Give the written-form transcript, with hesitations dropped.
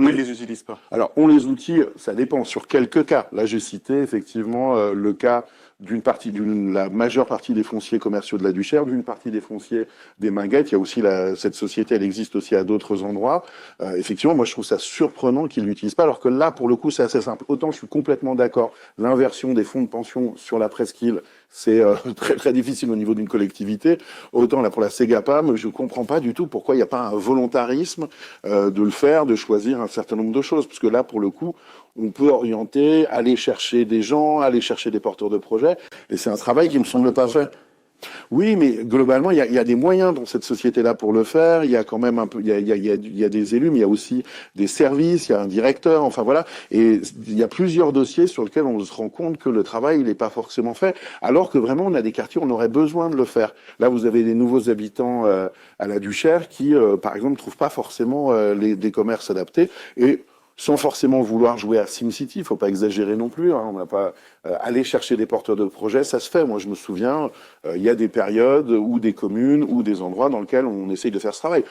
Pourquoi ils les utilisent pas? Alors, on les outils, ça dépend sur quelques cas. Là, j'ai cité effectivement le cas la majeure partie des fonciers commerciaux de la Duchère, d'une partie des fonciers des Minguettes. Il y a aussi cette société, elle existe aussi à d'autres endroits. Effectivement, moi, je trouve ça surprenant qu'ils l'utilisent pas, alors que là, pour le coup, c'est assez simple. Autant je suis complètement d'accord, l'inversion des fonds de pension sur la presqu'île, c'est très très difficile au niveau d'une collectivité. Autant là pour la Ségapam, je comprends pas du tout pourquoi il n'y a pas un volontarisme de le faire, de choisir un certain nombre de choses, parce que là, pour le coup, on peut orienter, aller chercher des gens, aller chercher des porteurs de projets, et c'est un travail qui me semble pas fait. Oui, mais globalement, il y a des moyens dans cette société-là pour le faire. Il y a quand même un peu, il y a des élus, mais il y a aussi des services, il y a un directeur, enfin voilà. Et il y a plusieurs dossiers sur lesquels on se rend compte que le travail, il n'est pas forcément fait, alors que vraiment, on a des quartiers où on aurait besoin de le faire. Là, vous avez des nouveaux habitants à la Duchère qui, par exemple, trouvent pas forcément des commerces adaptés. Et sans forcément vouloir jouer à SimCity, il faut pas exagérer non plus. Hein, on n'a pas aller chercher des porteurs de projets, ça se fait. Moi, je me souviens, il y a des périodes ou des communes ou des endroits dans lesquels on essaye de faire ce travail.